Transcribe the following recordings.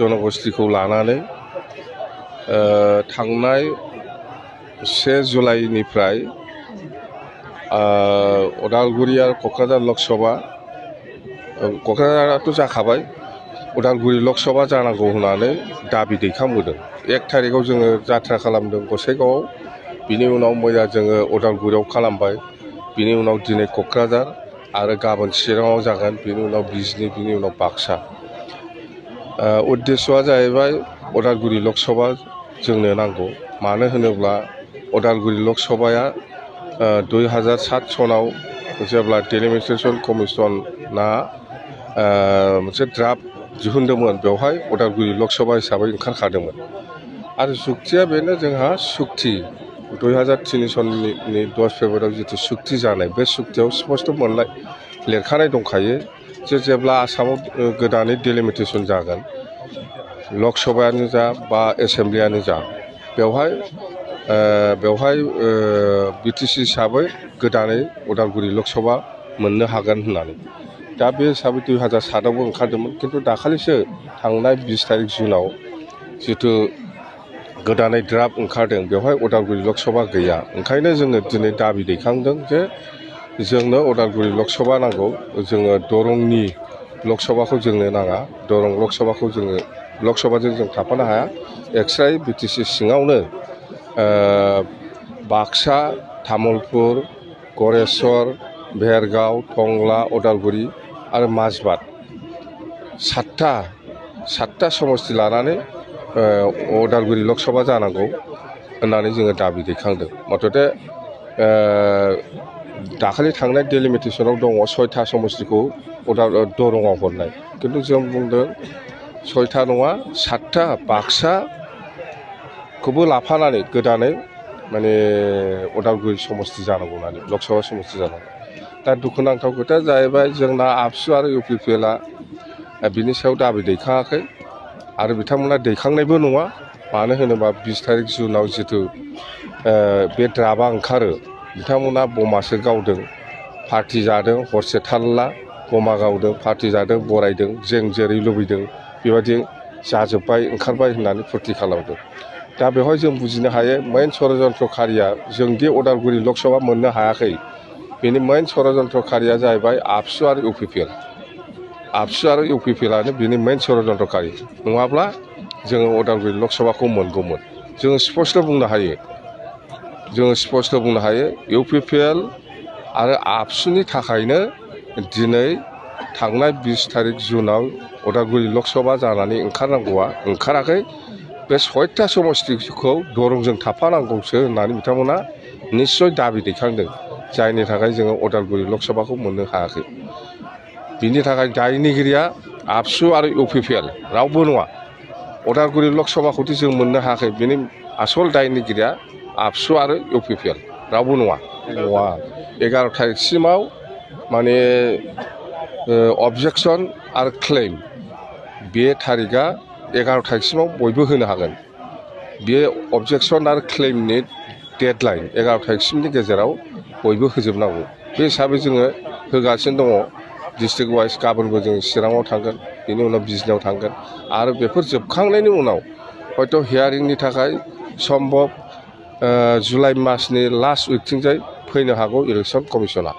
जनगोष्ठीखौ लानानै थांनाय 1 जुलाइनिफ्राय उदालगुरि आरो क'क्राझार लकसभा क'क्राझाराथ' जाखाबाय उदालगुरि लकसभा जानांगौ होननानै दाबि दैखांबोदों 1 थारिखआव जोङो जात्रा खालामदों गसाइगावआव बिनि उनाव मैया जोङो उदालगुरियाव खालामबाय बिनि उनाव दिनै क'क्राझार आरो गाबोन चिराङाव जागोन बिनि उनाव बिजनी बिनि उनाव बाक्सा उद्देश्यआ जाहैबाय उदालगुरि लकसभा जोंनो नांगौ मानो होनोब्ला उदालगुरि लकसभाया 2007 सनाव जेब्ला डेलिमिटेशन कमिसना मोनसे ड्राफ्ट दिहुनदोंमोन बेवहाय उदालगुरि लकसभा हिसाबै ओंखारखादोंमोन आरो जुक्तिया बेनो जोंहा सुक्ति 2003 सननि 10 फेब्रुवारियाव जितु सुक्ति जानाय बे सुक्तियाव स्पष्ट मोनलाय लिरखानाय दंखायो जे जेब्ला आसामाव गोदानै डेलिमिटेशन जागोन लकसभायानो जा बा एसेम्ब्लियानो जा बेवहाय बिटिसि हिसाबै गोदानै उदालगुरि लकसभा मोननो हागोन होननानै दा बे हिसाबै 2007आवबो ओंखारदोंमोन किन्तु दाखालिसो थांनाय 20 तारिख जुनाव जितु गोदानै ड्राफ्ट ओंखारदों बेवहाय उदालगुरि लकसभा गैया ओंखायनो जोङो दिनै दाबि दैखांदों जे जोंनो उदालगुरि लकसभा नांगौ जोङो दरंनि लकसभाखौ जोंनो नाङा दरं लकसभाखौ जोङो लकसभाजों जों थाफानो हाया एक्सट्रायै बिटिसि सिङावनो बाक्सा तामुलपुर गरेस्वर भेरगाव टंला उदालगुरि आरो माजबाद 7टा समष्टि लानानै उदालगुरि लकसभा जानांगौ होननानै जोङो दाबि दैखांदों मथथे दाखालि थांनाय डेलिमिटेशनाव दङ 6टा समष्टिखौ दरंआव हरनाय किन्तु जों बुंदों 6टा नङा 7टा बाक्साखौबो लाफानानै गोदानै माने उदालगुरि समष्टि जानांगौ होननानै लकसभा समष्टि जानांगौ दा दुखुनांथाव खोथाया जाहैबाय जोंना आबसु आरो इउपिपिएलआ बिनि सायाव दाबि दैखाङाखै आरो बिथांमोना दैखांनायबो नङा मानो होनोबा 20 तारिख जुनाव जितु बे ड्राफ्टआ ओंखारो बिथांमोना बमासो गावदों पार्टि जादों हरसे थाल्ला बमा गावदों पार्टि जादों बरायदों जों जेरै लुबैदों बेबायदि जाजोब्बाय ओंखारबाय होननानै फुरथि खालामदों दा बेवहाय जों बुजिनो हायो मेन षड़यन्त्रकारिया जोंदि उदालगुरि लकसभा मोननो हायाखै बेनि मेन षड़यन्त्रकारिया जाहैबाय आबसु आरो इउपिपिएल आबसु आरो इउपिपिएलआनो बिनि मेन षड़यन्त्रकारि नङाब्ला जोङो उदालगुरि लकसभाखौ मोनगौमोन जोङो स्पष्ट बुंनो हायो इउपिपिएल आरो आबसुनि थाखायनो दिनै थांनाय 20 तारिख जुनाव उदालगुरि लकसभा जानानै ओंखारनांगौआ ओंखाराखै बे 6टा समष्टिखौ दरंजों थाफानांगौसो होननानै बिथांमोना निश्चय दाबि दैखांदों जायनि थाखाय जोङो उदालगुरि लकसभाखौ मोननो हायाखै बिनि थाखाय दायनिगिरिया आबसु आरो इउपिपिएल रावबो नङा उदालगुरि लकसभाखौदि जों मोननो हायाखै बिनि आसल दायनिगिरिया आबसु आरो इउपिपिएल रावबो नङा 11 तारिखसिमाव माने अबजेक्सन आरो क्लेम बे तारिखआ 11 तारिखसिमाव बयबो होनो हागोन बे अबजेक्सन आरो क्लेमनि डेडलाइन 11 तारिखसिमनि गेजेराव बयबो होजोबनांगौ बे हिसाबै जोङो होगासिनो दङ डिस्ट्रिक्ट वाइज गाबोनबो जों चिराङाव थांगोन बेनि उनाव बिजनीयाव थांगोन आरो बेफोर जोबखांनायनि उनाव हयथ' हियारिंनि थाखाय सम्भब जुलाइ मासनि लास्ट उइकथिंजाय फैनो हागौ इलेक्सन कमिसना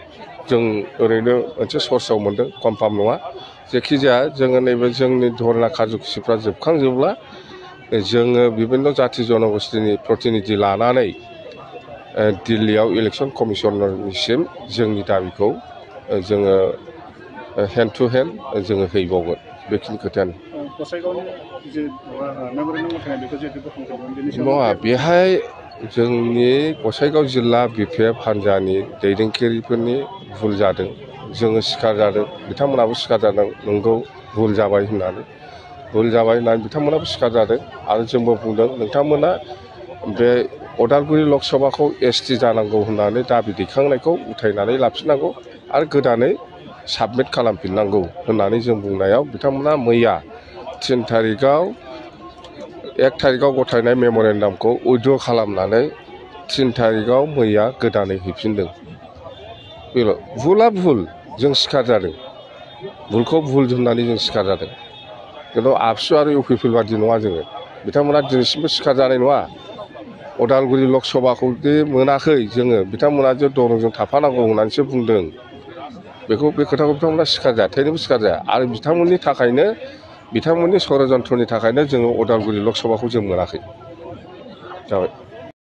जों ओरैनो मोनसे सर्सआव मोनदों कनफार्म नङा जेखिजाया जोङो नैबे जोंनि धरना खारजुखिसिफ्रा जोबखांजोबब्ला जोङो बिभिन्न जाथि जनगोष्ठीनि प्रतिनिधि लानानै दिल्लीयाव इलेक्सन कमिसनारनिसिम जोंनि दाबिखौ जोङो हेन्ड टु हेन्ड जोङो हैबावगोन बेखिनि खोथायानो नङा बेहाय जोंनि गसाइगाव जिल्ला बिपिएफ हान्जानि दैदेनगिरिफोरनि भुल जादों जोङो सिखार जादों बिथांमोनाबो सिखार जादों नंगौ भुल जाबाय होननानै बिथांमोनाबो सिखार जादों आरो जोंबो बुंदों नोंथांमोना बे उदालगुरि लकसभाखौ एसटि जानांगौ होननानै दाबि दैखांनायखौ उथायनानै लाफिननांगौ आरो गोदानै साबमिट खालामफिननांगौ होननानै जों बुंनायाव बिथांमोना मैया 1 तारिखआव गथायनाय मेम'रेन्डामखौ उइथड्र खालामनानै 3 तारिखआव मैया गोदानै हैफिनदों बेल' भुला भुल जों सिखार जादों भुलखौ भुल होननानै जों सिखार जादों खिन्थु आबसु आरो इउ पि पि एल बादि नङा जोङो। बिथांमोना दिनैसिमबो सिखार जानाय नङा। उदालगुरि लकसभाखौ दि मोनाखै जोङो, बिथांमोना जे दरंजों थाफानांगौ होननानैसो बुंदों। बे खोथाखौ बिथांमोना सिखार जाया, थैनोबो सिखार जाया। आरो बिथांमोननि थाखायनो, बिथांमोननि षड़यन्त्रनि थाखायनो जोङो उदालगुरि लकसभाखौ जों मोनाखै। जाबाय।